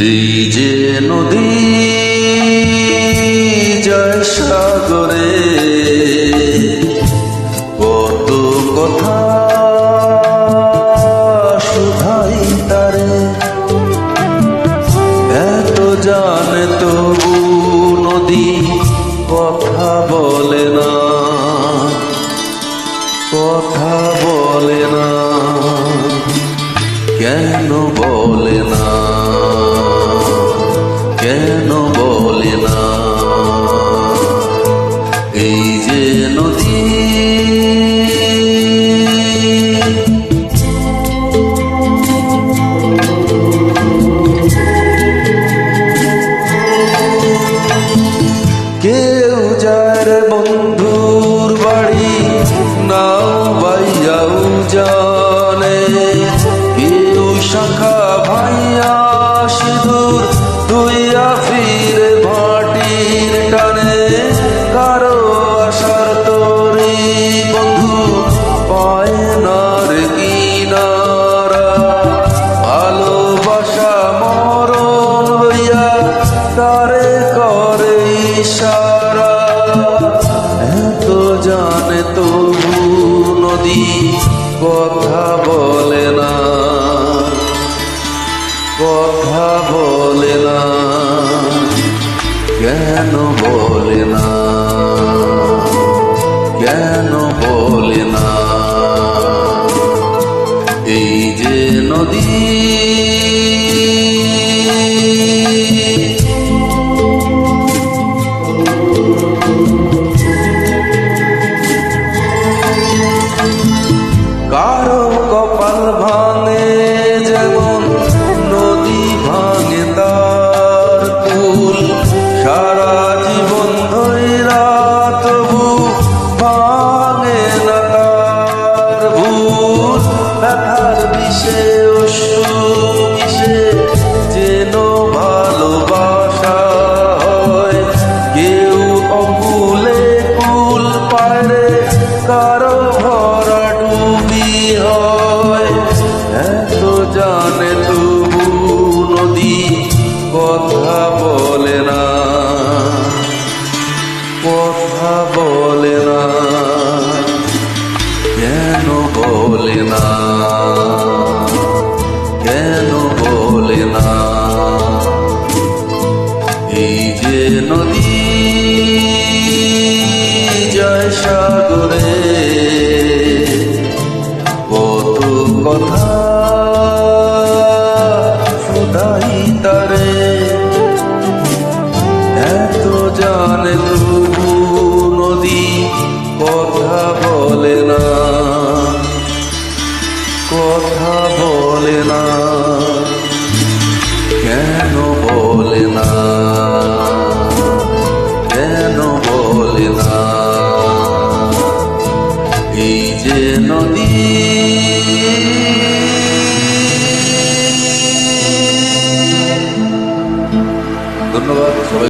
এই যে নদী যায় সাগরে, কত কথা শুধাই তারে, এত জানে তবু নদী কথা বলে না, কথা বলে না, কেন বলে না, কেন বলে না? এই যে নদী কেউ যার বন্ধুর বাড়ি নাও বাইয়াও জানে, কেউ শাখা ভাইয়া সিঁদুর দুইয়া ফিরে ভাটির টানে, কারো আশার তরি বন্ধু পায় না রে কিনারা, ভালোবাসা মরণ হইয়া তারে করে ইশারা, এত জানে তবু নদী কথা বলে না, কথা বলে না, কেন বলে না, কেন বলে না? এই যে নদী কারো কপাল ভাঙে যেমন নদী ভাঙে তার কুল, সারা জীবন ধইরা তবু ভাঙে না তার ভুল, ব্যথার বিষে অশ্রু মিশে যেন ভালোবাসা হয়, কেউ অকুলে কুল পায় রে, কারো ভরা ডুবি হয়, এত জানে তবু নদী কথা বলে না, কথা বলে না, কেন বলে না, কেন বলে না? এই যে নদী যায় সাগরে, কত কথা